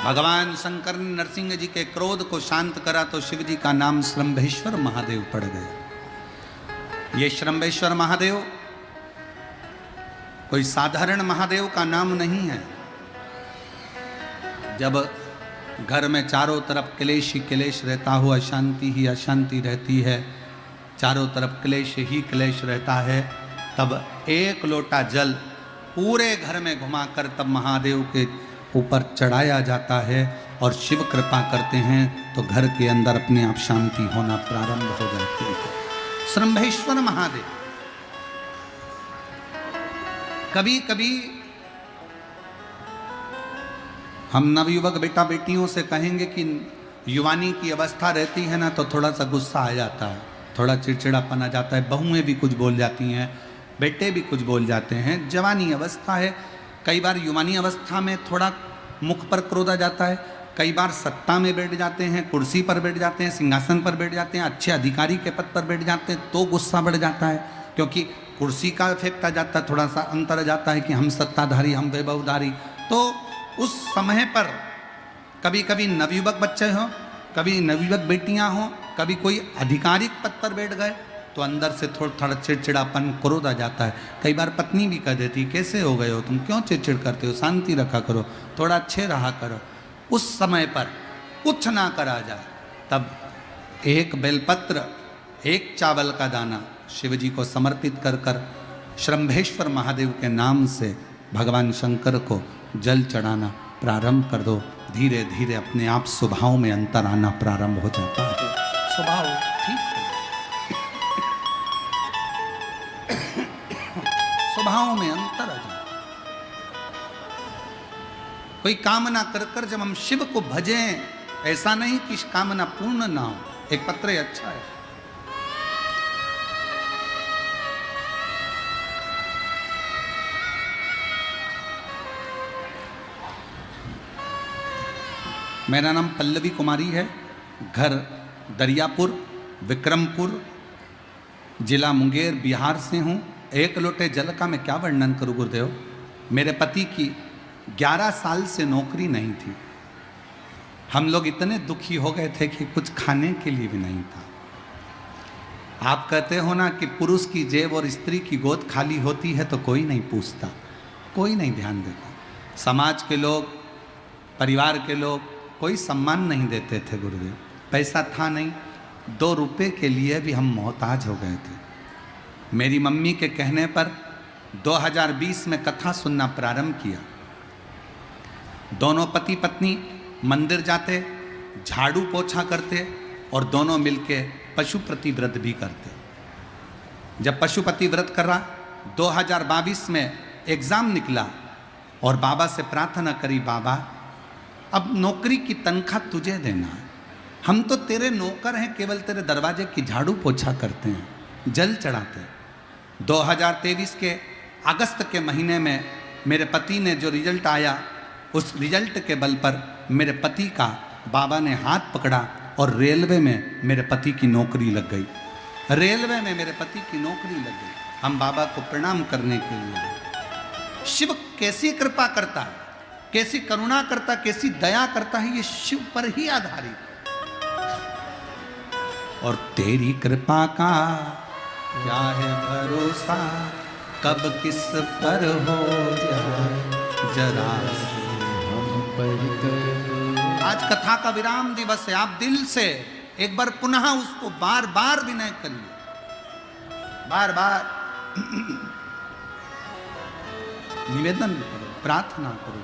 भगवान शंकर ने नरसिंह जी के क्रोध को शांत करा तो शिव जी का नाम श्रंभेश्वर महादेव पड़ गया। ये श्रंभेश्वर महादेव कोई साधारण महादेव का नाम नहीं है। जब घर में चारों तरफ क्लेश ही क्लेश रहता हो, अशांति ही अशांति रहती है, चारों तरफ क्लेश ही क्लेश रहता है, तब एक लोटा जल पूरे घर में घुमाकर तब महादेव के ऊपर चढ़ाया जाता है और शिव कृपा करते हैं तो घर के अंदर अपने आप शांति होना प्रारंभ हो जाती है। श्रंभेश्वर महादेव। कभी कभी हम नवयुवक बेटा बेटियों से कहेंगे कि युवानी की अवस्था रहती है ना तो थोड़ा सा गुस्सा आ जाता है, थोड़ा चिड़चिड़ापन आ जाता है, बहुएं भी कुछ बोल जाती हैं, बेटे भी कुछ बोल जाते हैं। जवानी अवस्था है, कई बार युवानी अवस्था में थोड़ा मुख पर क्रोध आ जाता है, कई बार सत्ता में बैठ जाते हैं, कुर्सी पर बैठ जाते हैं, सिंहासन पर बैठ जाते हैं, अच्छे अधिकारी के पद पर बैठ जाते हैं तो गुस्सा बढ़ जाता है, क्योंकि कुर्सी का इफेक्ट आ जाता है, थोड़ा सा अंतर आ जाता है कि हम सत्ताधारी, हम वैभवधारी। तो उस समय पर कभी कभी नवयुवक बच्चे हों, कभी नवयुवक बेटियां हों, कभी कोई आधिकारिक पद पर बैठ गए तो अंदर से थोड़ा थोड़ा चिड़चिड़ापन क्रोध आ जाता है। कई बार पत्नी भी कह देती, कैसे हो गए हो तुम, क्यों चिड़चिड़ करते हो, शांति रखा करो, थोड़ा अच्छे रहा करो। उस समय पर कुछ ना करा जाए तब एक बेलपत्र, एक चावल का दाना शिव जी को समर्पित कर कर श्रंभेश्वर महादेव के नाम से भगवान शंकर को जल चढ़ाना प्रारंभ कर दो। धीरे धीरे अपने आप स्वभाव में अंतर आना प्रारंभ हो जाता है। स्वभाव ठीक है, स्वभाव में अंतर आ जाए। कोई कामना कर कर जब हम शिव को भजें, ऐसा नहीं कि कामना पूर्ण ना हो। एक पत्र अच्छा है, मेरा नाम पल्लवी कुमारी है, घर दरियापुर, विक्रमपुर, जिला मुंगेर, बिहार से हूँ। एक लोटे जल का मैं क्या वर्णन करूँ गुरुदेव। मेरे पति की 11 साल से नौकरी नहीं थी। हम लोग इतने दुखी हो गए थे कि कुछ खाने के लिए भी नहीं था। आप कहते हो ना कि पुरुष की जेब और स्त्री की गोद खाली होती है तो कोई नहीं पूछता, कोई नहीं ध्यान देता। समाज के लोग, परिवार के लोग कोई सम्मान नहीं देते थे गुरुदेव। पैसा था नहीं, 2 रुपए के लिए भी हम मोहताज हो गए थे। मेरी मम्मी के कहने पर 2020 में कथा सुनना प्रारंभ किया। दोनों पति पत्नी मंदिर जाते, झाड़ू पोछा करते और दोनों मिलके पशुपति व्रत भी करते। जब पशुपति व्रत कर रहा 2022 में एग्ज़ाम निकला और बाबा से प्रार्थना करी, बाबा अब नौकरी की तनख्वाह तुझे देना है, हम तो तेरे नौकर हैं, केवल तेरे दरवाजे की झाड़ू पोछा करते हैं, जल चढ़ाते हैं। 2023 के अगस्त के महीने में मेरे पति ने जो रिजल्ट आया, उस रिजल्ट के बल पर मेरे पति का बाबा ने हाथ पकड़ा और रेलवे में मेरे पति की नौकरी लग गई। रेलवे में मेरे पति की नौकरी लग गई। हम बाबा को प्रणाम करने के लिए। शिव कैसी कृपा करता है, कैसी करुणा करता, कैसी दया करता है, ये शिव पर ही आधारित। और तेरी कृपा का क्या है भरोसा, कब किस पर हो जाए जरा हम पर। आज कथा का विराम दिवस है। आप दिल से एक बार पुनः उसको बार बार विनय करिए, बार बार निवेदन करो, प्रार्थना करो।